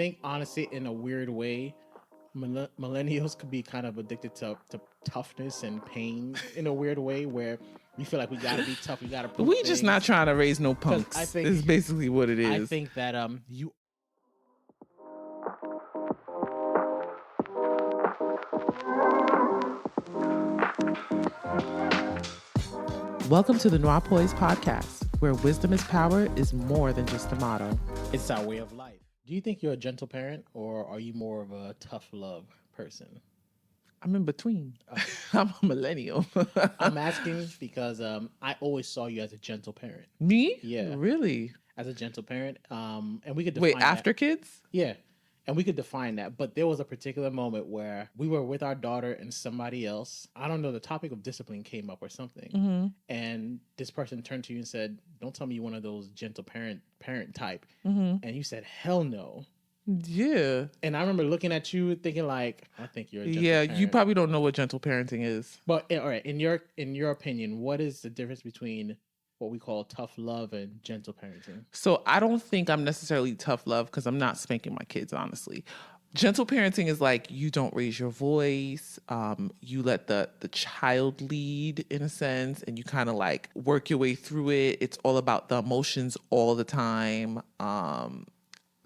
think honestly, in a weird way, millennials could be kind of addicted to toughness and pain in a weird way, where we feel like we gotta be tough, we gotta prove We just not things. trying to raise no 'Cause punks. Is basically what it is. I think that you Welcome to the NOIRPOISED podcast, where wisdom is power is more than just a motto. it's our way of life. Do you think you're a gentle parent, or are you more of a tough love person? I'm in between. I'm a millennial. I'm asking because I always saw you as a gentle parent. Me? Yeah. Really? As a gentle parent, and we could define Wait, that. after kids? Yeah, and we could define that. But there was a particular moment where we were with our daughter and somebody else. I don't know, the topic of discipline came up or something, Mm-hmm. and this person turned to you and said, "Don't tell me you're one of those gentle parent type." Mm-hmm. And you said, "Hell no." Yeah. And I remember looking at you thinking like, I think you're a gentle Yeah, parent. you probably don't know what gentle parenting is. But all right, in your opinion, what is the difference between what we call tough love and gentle parenting? So I don't think I'm necessarily tough love because I'm not spanking my kids, honestly. Gentle parenting is like you don't raise your voice. You let the child lead in a sense, and you kind of like work your way through it. It's all about the emotions all the time.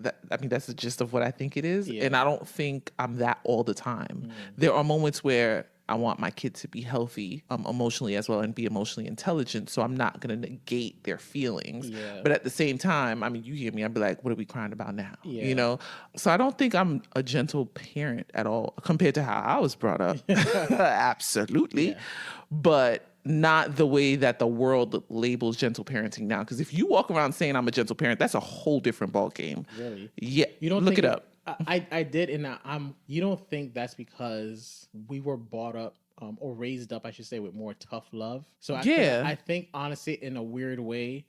That's the gist of what I think it is. Yeah. And I don't think I'm that all the time. There are moments where I want my kid to be healthy emotionally as well and be emotionally intelligent. So I'm not going to negate their feelings. Yeah. But at the same time, I mean, you hear me, I'd be like, what are we crying about now? Yeah. You know? So I don't think I'm a gentle parent at all compared to how I was brought up. Absolutely. Yeah. But not the way that the world labels gentle parenting now. Because if you walk around saying I'm a gentle parent, that's a whole different ballgame. Really? Yeah. You don't look think it up. I did, and you don't think that's because we were brought up or raised up, I should say, with more tough love? So I think honestly, in a weird way,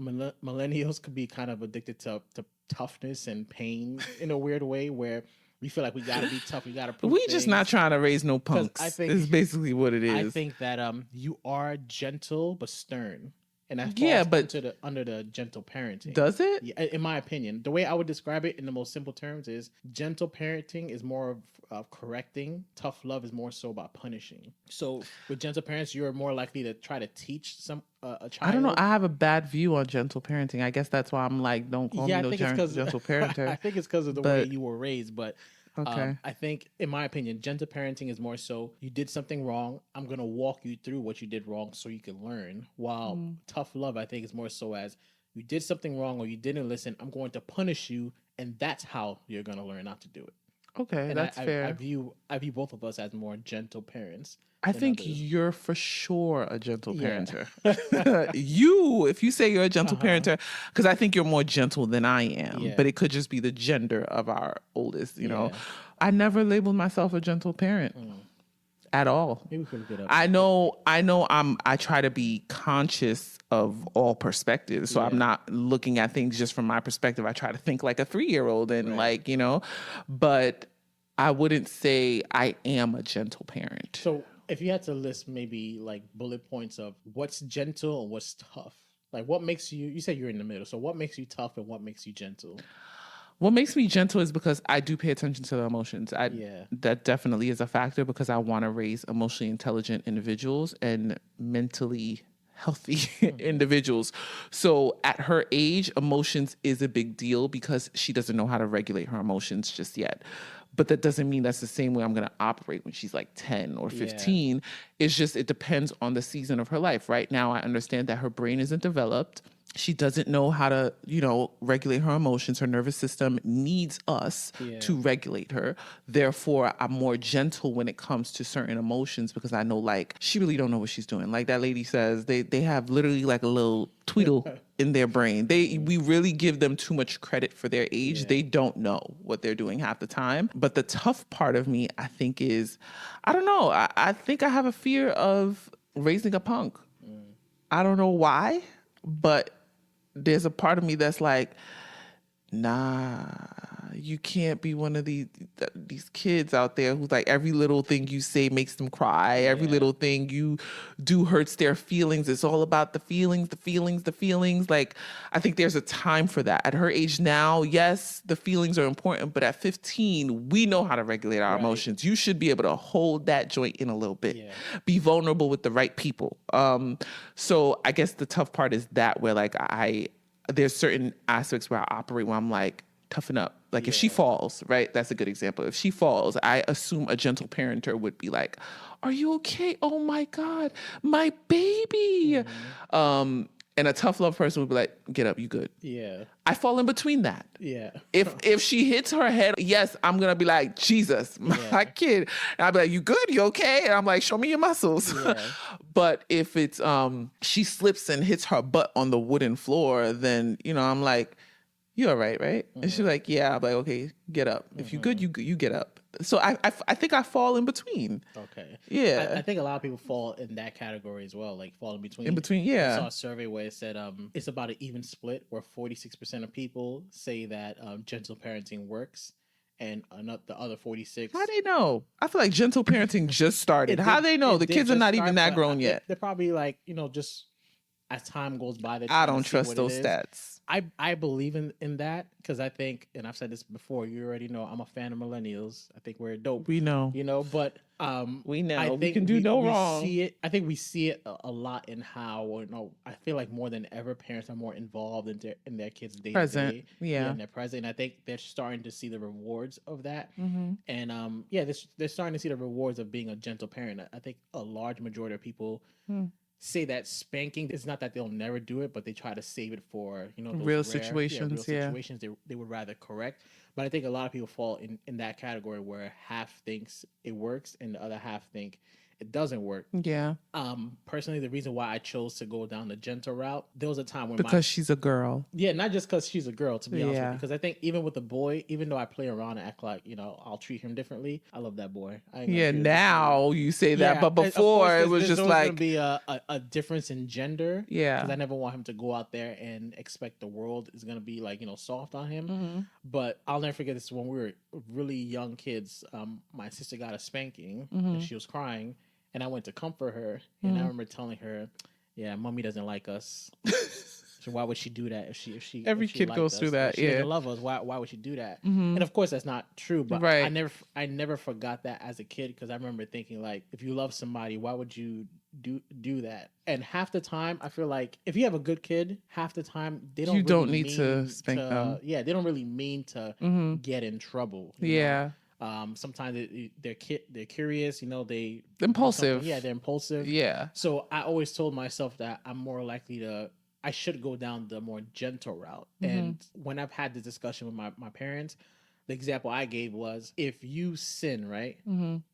millennials could be kind of addicted to toughness and pain in a weird way, where we feel like we gotta be tough, we gotta prove We things. just not trying to raise no punks. I think- is basically what it is. I think that you are gentle but stern, and that falls Yeah, but- under the gentle parenting. Does it? Yeah, in my opinion, the way I would describe it in the most simple terms is gentle parenting is more of correcting. Tough love is more so about punishing. So with gentle parents, you're more likely to try to teach a child. I don't know. I have a bad view on gentle parenting. I guess that's why I'm like, don't call me no gentle parenter. I think it's because of the way you were raised, but Okay. I think, in my opinion, gentle parenting is more so you did something wrong. I'm going to walk you through what you did wrong so you can learn. While tough love, I think, is more so as you did something wrong or you didn't listen, I'm going to punish you, and that's how you're going to learn not to do it. Okay, And that's fair. I view both of us as more gentle parents. I than think others. you're for sure a gentle Yeah. parenter. If you say you're a gentle parenter, because I think you're more gentle than I am, Yeah. but it could just be the gender of our oldest, you know. Yeah. I never labeled myself a gentle parent at all. Maybe we could look it up. I try to be conscious of all perspectives. So I'm Yeah. not looking at things just from my perspective. I try to think like a 3-year-old and but I wouldn't say I am a gentle parent. So if you had to list maybe like bullet points of what's gentle and what's tough, like what makes you said you're in the middle. So what makes you tough and what makes you gentle? What makes me gentle is because I do pay attention to the emotions. Yeah. That definitely is a factor because I want to raise emotionally intelligent individuals and mentally healthy individuals. So at her age, emotions is a big deal because she doesn't know how to regulate her emotions just yet. But that doesn't mean that's the same way I'm going to operate when she's like 10 or 15. It's just, it depends on the season of her life. Right now, I understand that her brain isn't developed. She doesn't know how to, regulate her emotions. Her nervous system needs us to regulate her. Therefore, I'm more gentle when it comes to certain emotions because I know, like, she really don't know what she's doing. Like that lady says, they have literally like a little tweedle in their brain. We really give them too much credit for their age. They don't know what they're doing half the time. But the tough part of me, I think, is, I don't know. I think I have a fear of raising a punk. I don't know why, but there's a part of me that's like, nah, you can't be one of these. these kids out there who's like every little thing you say makes them cry. Every little thing you do hurts their feelings. It's all about the feelings, the feelings, the feelings. Like, I think there's a time for that. At her age now, yes, the feelings are important, but at 15, we know how to regulate our emotions. You should be able to hold that joint in a little bit. Be vulnerable with the right people. So I guess the tough part is that where like there's certain aspects where I operate where I'm like, toughen up. Like if she falls, right? That's a good example. If she falls, I assume a gentle parenter would be like, are you okay? Oh my God, my baby. And a tough love person would be like, get up, you good. Yeah. I fall in between that. Yeah. If she hits her head, yes, I'm going to be like, Jesus, my kid. And I'll be like, you good? You okay? And I'm like, show me your muscles. Yeah. But if it's, she slips and hits her butt on the wooden floor, then, I'm like, you all right, right? Mm-hmm. And she's like, yeah. I'm like, okay, get up. If you good, you get up. So I think I fall in between. Okay. Yeah. I think a lot of people fall in that category as well, like fall in between. In between, yeah. I saw a survey where it said it's about an even split, where 46% of people say that gentle parenting works, and the other 46. How they know? I feel like gentle parenting just started. How they know? The kids are not even that grown yet. They're probably like, just as time goes by. I don't trust those stats. I believe in that because I think, and I've said this before, you already know I'm a fan of millennials. I think we're dope. We know. But we know. I think we can do no wrong. I think we see it a lot in how, I feel like more than ever, parents are more involved in their kids' day to day. Yeah. And they're present. And I think they're starting to see the rewards of that. Mm-hmm. And they're starting to see the rewards of being a gentle parent. I think a large majority of people say that spanking, it's not that they'll never do it, but they try to save it for those real situations. Situations they would rather correct. But I think a lot of people fall in that category where half thinks it works and the other half think it doesn't work. Yeah. Personally, the reason why I chose to go down the gentle route, there was a time when because she's a girl. Yeah, not just because she's a girl, to be honest with you. Because I think even with the boy, even though I play around and act like, I'll treat him differently, I love that boy. Now you say that, but before it was just like... There's going to be a difference in gender. Yeah. Because I never want him to go out there and expect the world is going to be like, soft on him. Mm-hmm. But I'll never forget this. When we were really young kids, my sister got a spanking and she was crying. And I went to comfort her, and I remember telling her, "Yeah, mommy doesn't like us. So why would she do that? If she every kid goes through that. She doesn't love us. Why would she do that?" Mm-hmm. And of course, that's not true. But I never forgot that as a kid because I remember thinking like, if you love somebody, why would you do that? And half the time, I feel like if you have a good kid, half the time they don't. You don't need to spank them. Yeah, they don't really mean to get in trouble. You know? Sometimes they're curious, they impulsive. Yeah, they're impulsive. Yeah. So I always told myself that I'm more likely I should go down the more gentle route. Mm-hmm. And when I've had the discussion with my parents, the example I gave was, if you sin, right,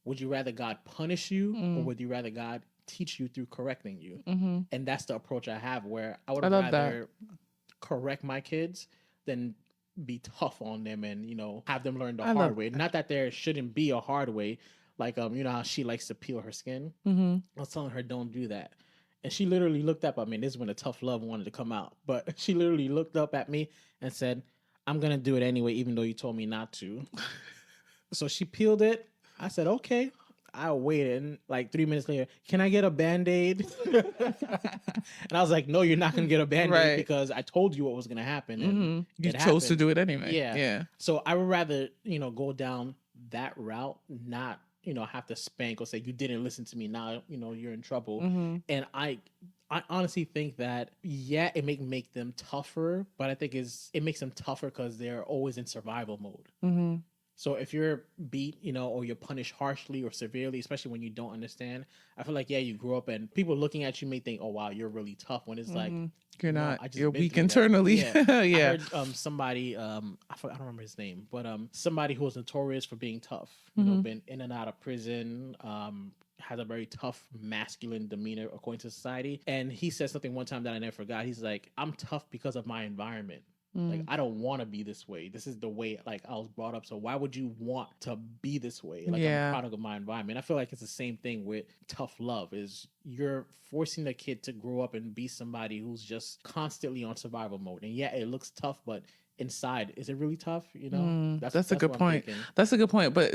would you rather God punish you or would you rather God teach you through correcting you? Mm-hmm. And that's the approach I have, where I would rather correct my kids than be tough on them and have them learn the hard way. Not that there shouldn't be a hard way, like how she likes to peel her skin. I was telling her, don't do that, and she literally looked up. I mean, this is when the tough love wanted to come out, but she literally looked up at me and said, "I'm gonna do it anyway, even though you told me not to." So she peeled it. I said, "Okay." I waited, and like 3 minutes later, "Can I get a Band-Aid?" And I was like, "No, you're not going to get a Band-Aid because I told you what was going to happen." And you chose to do it anyway. Yeah. So I would rather, go down that route, not, have to spank or say, "You didn't listen to me. Now, you're in trouble." And I honestly think that, it may make them tougher, but I think it makes them tougher because they're always in survival mode. So if you're beat, or you're punished harshly or severely, especially when you don't understand, I feel like, you grew up and people looking at you may think, "Oh, wow, you're really tough," when it's like, you're not. You're weak internally. Yeah. I heard somebody, I don't remember his name, but somebody who was notorious for being tough, been in and out of prison, has a very tough masculine demeanor according to society. And he said something one time that I never forgot. He's like, "I'm tough because of my environment. Like, I don't want to be this way. This is the way, like, I was brought up. So why would you want to be this way? Like, I'm a product of my environment." I feel like it's the same thing with tough love. Is you're forcing the kid to grow up and be somebody who's just constantly on survival mode. And it looks tough, but inside, is it really tough? You know, that's a good point. That's a good point. But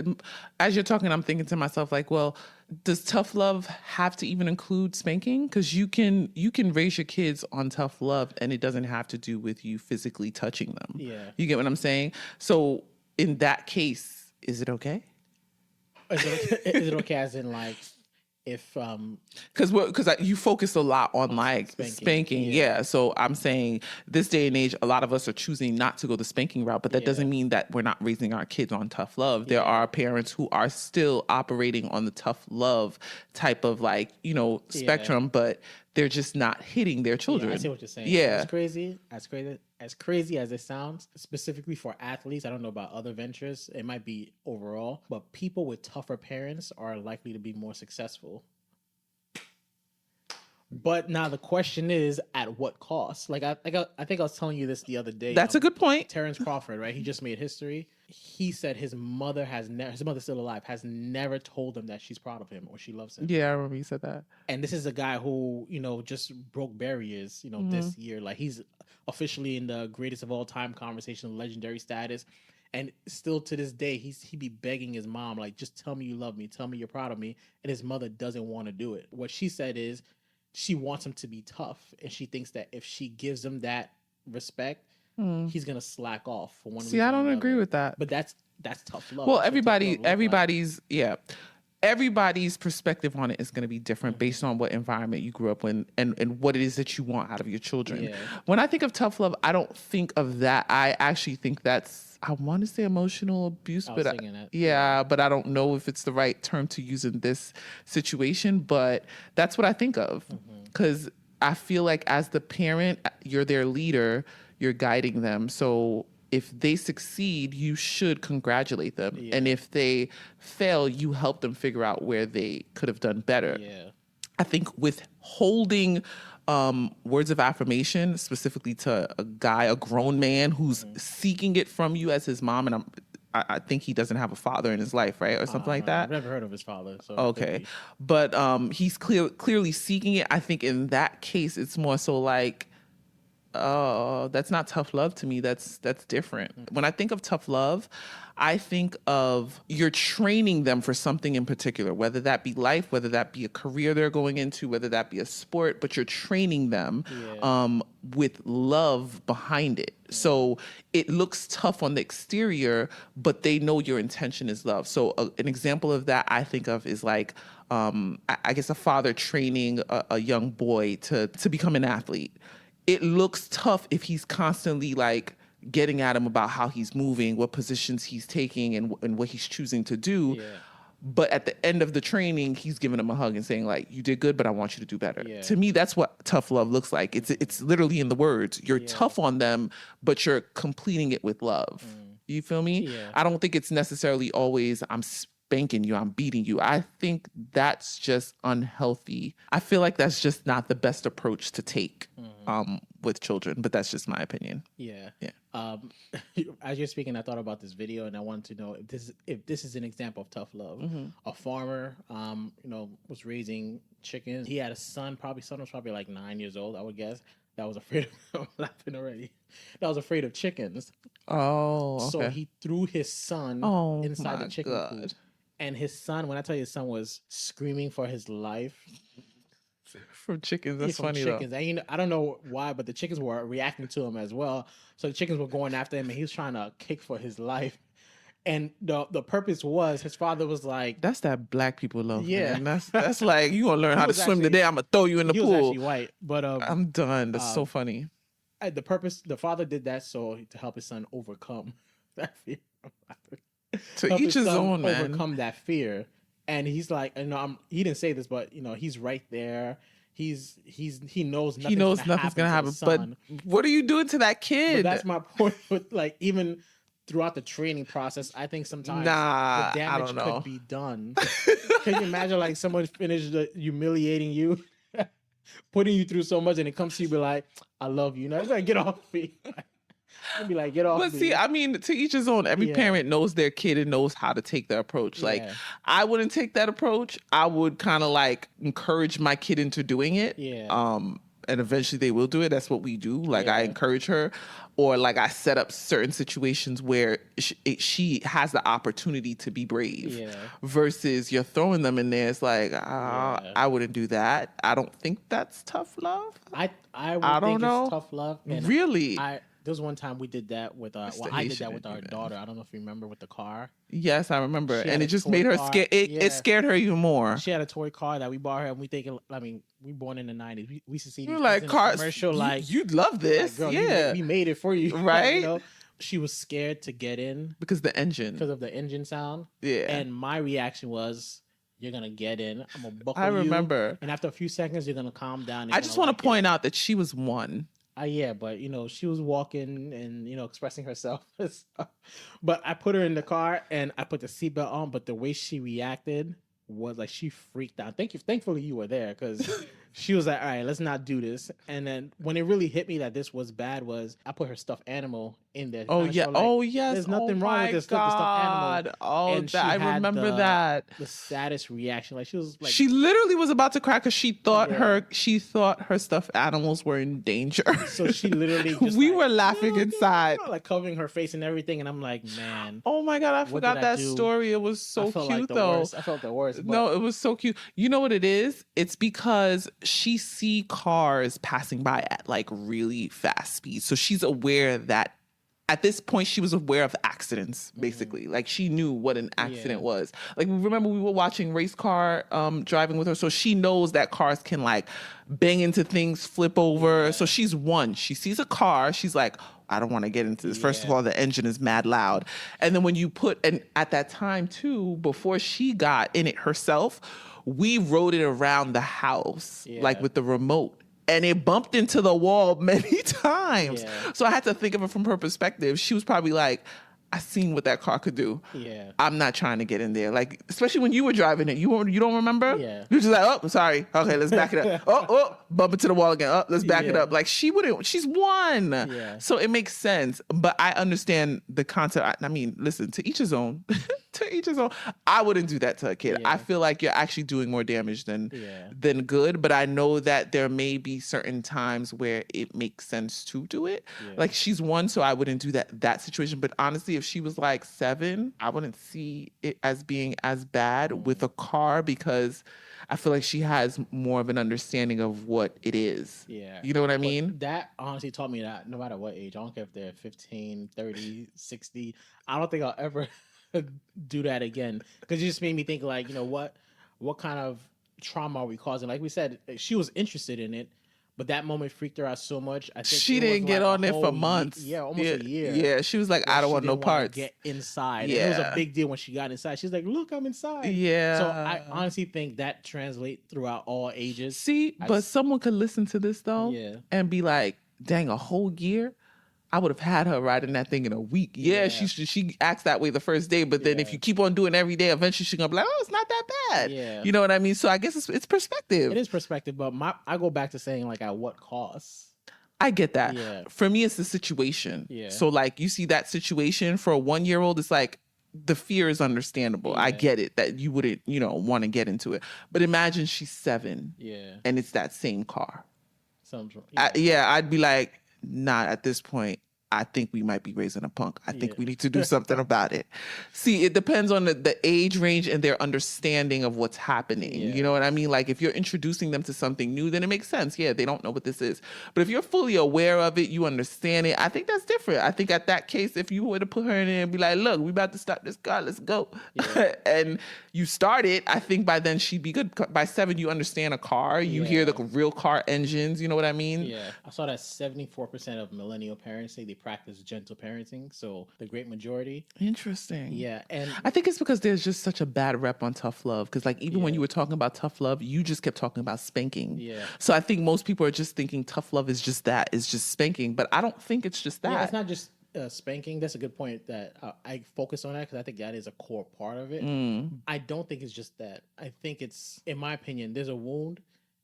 as you're talking, I'm thinking to myself, like, well, does tough love have to even include spanking? Because you can raise your kids on tough love, and it doesn't have to do with you physically touching them. Yeah, you get what I'm saying? So in that case, is it okay? Is it okay as in like, if because you focus a lot on like spanking. Yeah. So I'm saying this day and age, a lot of us are choosing not to go the spanking route, but that doesn't mean that we're not raising our kids on tough love. There are parents who are still operating on the tough love type of like, you know, spectrum, but they're just not hitting their children. I see what you're saying. Yeah. As crazy as it sounds, specifically for athletes, I don't know about other ventures, it might be overall, but people with tougher parents are likely to be more successful. But now the question is, at what cost? Like I think I was telling you this the other day. That's a good point. Terrence Crawford, right? He just made history. He said his mother's still alive, has never told him that she's proud of him or she loves him. Yeah, I remember you said that. And this is a guy who, you know, just broke barriers, you know, this year. Like, he's officially in the greatest of all time conversation, legendary status. And still to this day, he be begging his mom, like, just tell me you love me, tell me you're proud of me. And his mother doesn't want to do it. What she said is she wants him to be tough. And she thinks that if she gives him that respect, he's gonna slack off for one reason. See, I don't agree with that. But that's tough love. Well, everybody's perspective on it is going to be different based on what environment you grew up in and what it is that you want out of your children. Yeah. When I think of tough love, I don't think of that. I actually think I want to say emotional abuse, but but I don't know if it's the right term to use in this situation. But that's what I think of, because I feel like as the parent, you're their leader, you're guiding them. So if they succeed, you should congratulate them. Yeah. And if they fail, you help them figure out where they could have done better. Yeah. I think withholding words of affirmation, specifically to a grown man who's seeking it from you as his mom, and I think he doesn't have a father in his life, right? Or something like that. I've never heard of his father. So okay. But he's clearly seeking it. I think in that case, it's more so like, oh, that's not tough love to me. That's different. When I think of tough love, I think of you're training them for something in particular, whether that be life, whether that be a career they're going into, whether that be a sport, but you're training them with love behind it. So it looks tough on the exterior, but they know your intention is love. So an example of that I think of is like, I guess a father training a young boy to become an athlete. It looks tough if he's constantly like getting at him about how he's moving, what positions he's taking, and what he's choosing to do. Yeah. But at the end of the training, he's giving him a hug and saying like, you did good, but I want you to do better. Yeah. To me, that's what tough love looks like. It's literally in the words. You're tough on them, but you're completing it with love. You feel me? Yeah. I don't think it's necessarily always I'm spanking you, I'm beating you. I think that's just unhealthy. I feel like that's just not the best approach to take with children, but that's just my opinion. Yeah. As you're speaking, I thought about this video and I wanted to know if this is an example of tough love. A farmer, was raising chickens. He had a son was probably like 9 years old, I would guess. That was afraid of, I'm laughing already. That was afraid of chickens. Oh, okay. So he threw his son inside the chicken coop. And his son, when I tell you his son was screaming for his life. From chickens, that's funny though. And I don't know why, but the chickens were reacting to him as well. So the chickens were going after him and he was trying to kick for his life. And the purpose was, his father was like... That's that black people love. Yeah. Man. That's like, you gonna learn how to swim today, I'm gonna throw you in the pool. He was actually white, but... I'm done. That's so funny. The father did that to help his son overcome that fear. To each his own, man. Overcome that fear. And he's like, he didn't say this, but he's right there. He knows nothing's gonna happen. But what are you doing to that kid? But that's my point. With like, even throughout the training process, I think sometimes the damage could be done. Can you imagine like someone finished humiliating you, putting you through so much, and it comes to you, be like, I love you. Now it's like, get off me. I'd be like, get off. But see, I mean, to each his own. Every parent knows their kid and knows how to take the approach. Like, I wouldn't take that approach. I would kind of like encourage my kid into doing it. Yeah. and eventually they will do it. That's what we do. Like I encourage her, or like I set up certain situations where she has the opportunity to be brave versus you're throwing them in there. It's like, I wouldn't do that. I don't think that's tough love. I would think it's tough love. And really? There was one time we did that with I did that with our daughter. I don't know if you remember, with the car. Yes, I remember. And it just made her scared. It scared her even more. She had a toy car that we bought her, and we thinking, I mean, we born in the 90s. We used to see these like cars commercial, like, you'd love this. Like, girl, we made it for you. Right? You know? She was scared to get in. Because of the engine sound. Yeah. And my reaction was, you're going to get in. I'm going to buckle you. I remember. And after a few seconds, you're going to calm down. I just want to point out that she was 1. Yeah, but, she was walking and, expressing herself. But I put her in the car and I put the seatbelt on, but the way she reacted was like she freaked out. Thankfully you were there, because she was like, all right, let's not do this. And then when it really hit me that this was bad was I put her stuffed animal in there. Oh, yeah. Like, yes. There's nothing wrong with this stuffed animal. Oh, and I remember that. The saddest reaction. Like, she was like, she literally was about to cry because she thought her stuffed animals were in danger. So she literally just we were laughing inside. Like covering her face and everything. And I'm like, man. Oh my God, I forgot that story. It was so cute though. I felt the worst. No, it was so cute. You know what it is? It's because she see cars passing by at like really fast speed. So she's aware that at this point she was aware of accidents, basically. Like she knew what an accident was. Like, remember we were watching race car driving with her. So she knows that cars can like bang into things, flip over. So she's 1. She sees a car. She's like, I don't want to get into this. First of all, the engine is mad loud. And then when you and at that time too, before she got in it herself, we rode it around the house, like with the remote. And it bumped into the wall many times. Yeah. So I had to think of it from her perspective. She was probably like, I seen what that car could do. Yeah. I'm not trying to get in there. Like, especially when you were driving it. You don't remember? Yeah. You're just like, oh, I'm sorry. Okay, let's back it up. Bump into the wall again. Oh, let's back it up. Like, she wouldn't. She's 1. Yeah. So it makes sense. But I understand the concept. I mean, listen, to each his own. To each his own. I wouldn't do that to a kid. I feel like you're actually doing more damage than good. But I know that there may be certain times where it makes sense to do it. Yeah. Like, she's 1, so I wouldn't do that situation. But honestly, if she was like 7, I wouldn't see it as being as bad with a car, because I feel like she has more of an understanding of what it is. Yeah. You know what I mean? That honestly taught me that no matter what age, I don't care if they're 15, 30, 60, I don't think I'll ever do that again. Because it just made me think, like, what kind of trauma are we causing? Like we said, she was interested in it, but that moment freaked her out so much. I think she didn't get on it for months. Almost a year. Yeah, she was like, I don't want no parts. Get inside. Yeah. And it was a big deal when she got inside. She's like, look, I'm inside. Yeah. So I honestly think that translates throughout all ages. See, but someone could listen to this though and be like, dang, a whole year? I would have had her riding that thing in a week. Yeah. She acts that way the first day, but then if you keep on doing it every day, eventually she's gonna be like, oh, it's not that bad. Yeah. You know what I mean? So I guess it's perspective. It is perspective, but I go back to saying, like, at what cost? I get that. Yeah. For me, it's the situation. Yeah. So like, you see that situation for a 1-year-old, it's like, the fear is understandable. I get it that you wouldn't, want to get into it. But imagine she's 7. Yeah. And it's that same car. I'd be like, not at this point. I think we might be raising a punk. I think we need to do something about it. See, it depends on the age range and their understanding of what's happening. Yeah. You know what I mean? Like, if you're introducing them to something new, then it makes sense. Yeah, they don't know what this is. But if you're fully aware of it, you understand it, I think that's different. I think at that case, if you were to put her in there and be like, look, we about to start this car, let's go. Yeah. And you start it, I think by then she'd be good. By 7, you understand a car. You hear the real car engines. You know what I mean? Yeah. I saw that 74% of millennial parents say they practice gentle parenting, so the great majority. Interesting. Yeah. And I think it's because there's just such a bad rep on tough love, because like even when you were talking about tough love, you just kept talking about spanking. Yeah. So I think most people are just thinking tough love is just that, is just spanking, but I don't think it's just that. Yeah, it's not just spanking. That's a good point that I focus on that, because I think that is a core part of it. I don't think it's just that. I think it's, in my opinion, there's a wound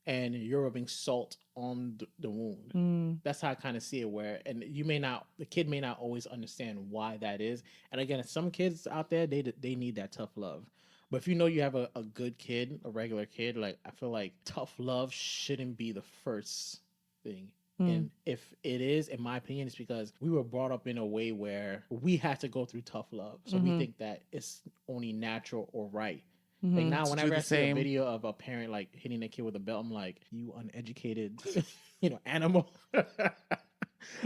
and you're rubbing salt on the wound. That's how I kind of see it, where, and the kid may not always understand why that is. And again, some kids out there, they need that tough love. But if you have a good kid, a regular kid, like, I feel like tough love shouldn't be the first thing. And if it is, in my opinion, it's because we were brought up in a way where we had to go through tough love. So we think that it's only natural or right. Like now, whenever I see a video of a parent like hitting a kid with a belt, I'm like, you uneducated, animal.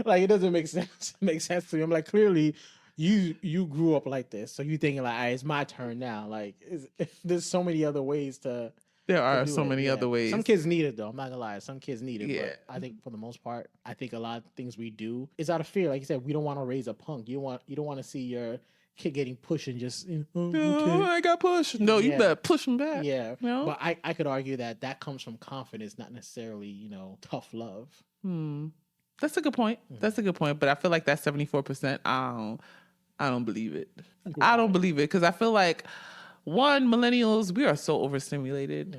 Like, it doesn't make sense to me. I'm like, clearly you grew up like this, so you thinking like, it's my turn now. Like, there's so many other ways to. There are so many other ways. Some kids need it though. I'm not gonna lie. Some kids need it, but I think for the most part, I think a lot of things we do is out of fear. Like you said, we don't want to raise a punk. You don't want to see your kid getting pushed and just I got pushed. No, you better push him back. Yeah. No? But I could argue that comes from confidence, not necessarily, tough love. That's a good point. That's a good point. But I feel like that 74%, I don't believe it. I don't believe it because I feel like, one, millennials, we are so overstimulated.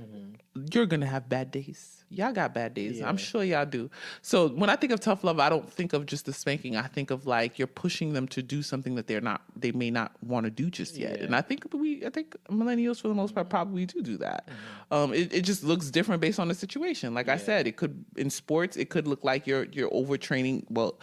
You're going to have bad days. Y'all got bad days. Yeah. I'm sure y'all do. So when I think of tough love, I don't think of just the spanking. I think of like you're pushing them to do something that they may not want to do just yet. And I think millennials for the most part probably do that. It just looks different based on the situation. Like I said, it could, in sports, it could look like you're overtraining. Well,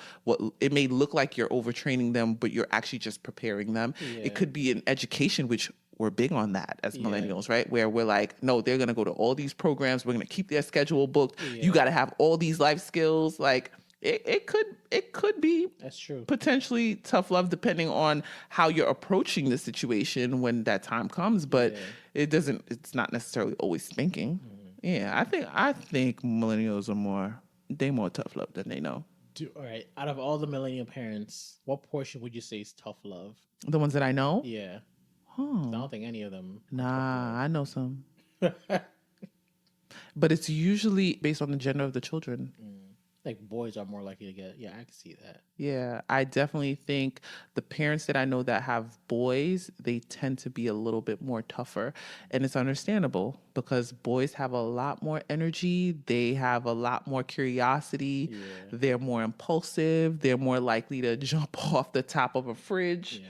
it may look like you're overtraining them, but you're actually just preparing them. Yeah. It could be in education, which we're big on that as millennials, right? Where we're like, no, they're going to go to all these programs. We're going to keep their schedule booked. Yeah. You got to have all these life skills. Like it could be that's true. Potentially tough love depending on how you're approaching the situation when that time comes. But it's not necessarily always spanking. Yeah, I think millennials are more tough love than they know. All right. Out of all the millennial parents, what portion would you say is tough love? The ones that I know? Yeah. I don't think any of them. Nah, I know some. But it's usually based on the gender of the children. Like boys are more likely to get. Yeah, I can see that. Yeah, I definitely think the parents that I know that have boys, they tend to be a little bit more tougher. And it's understandable because boys have a lot more energy. They have a lot more curiosity. Yeah. They're more impulsive. They're more likely to jump off the top of a fridge,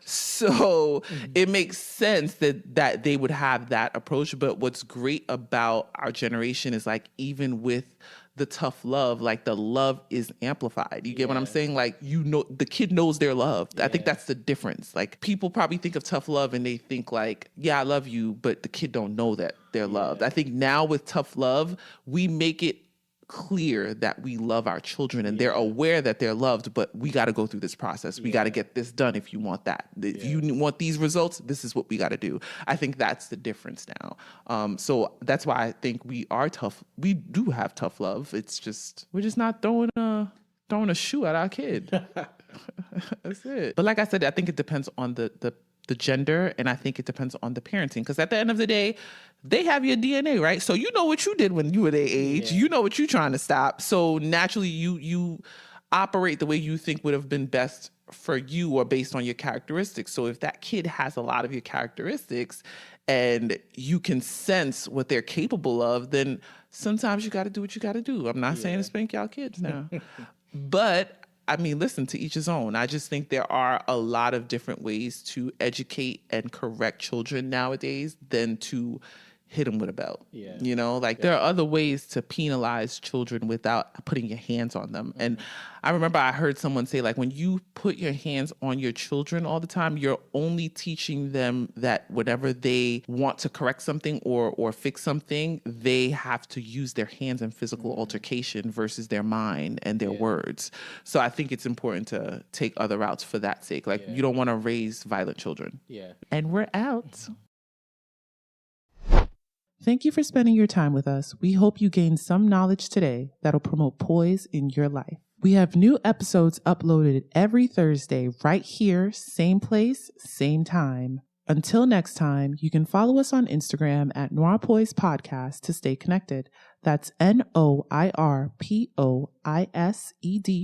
So it makes sense that they would have that approach. But what's great about our generation is like, even with the tough love, like the love is amplified. You get what I'm saying? Like, the kid knows they're loved. I think that's the difference. Like, people probably think of tough love and they think like, yeah, I love you, but the kid don't know that they're loved. I think now with tough love, we make it clear that we love our children and they're aware that they're loved, but we got to go through this process. We got to get this done if you want that. If you want these results, this is what we got to do. I think that's the difference now. So that's why I think we are tough. We do have tough love. It's just, we're just not throwing a shoe at our kid. That's it. But like I said, I think it depends on the gender, and I think it depends on the parenting. Because at the end of the day, they have your DNA, right? So you know what you did when you were their age. You know what you're trying to stop. So naturally, you operate the way you think would have been best for you or based on your characteristics. So if that kid has a lot of your characteristics and you can sense what they're capable of, then sometimes you got to do what you got to do. I'm not saying to spank y'all kids now. But I mean, listen, to each his own. I just think there are a lot of different ways to educate and correct children nowadays than to hit them with a belt. Yeah. There are other ways to penalize children without putting your hands on them. And I remember I heard someone say, like, when you put your hands on your children all the time, you're only teaching them that whenever they want to correct something or fix something, they have to use their hands in physical altercation versus their mind and their words. So I think it's important to take other routes for that sake. Like, you don't want to raise violent children. Yeah. And we're out. Thank you for spending your time with us. We hope you gained some knowledge today that'll promote poise in your life. We have new episodes uploaded every Thursday right here, same place, same time. Until next time, you can follow us on Instagram at NOIRPOISED Podcast to stay connected. That's NOIRPOISED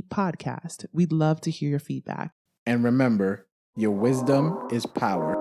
Podcast. We'd love to hear your feedback. And remember, your wisdom is power.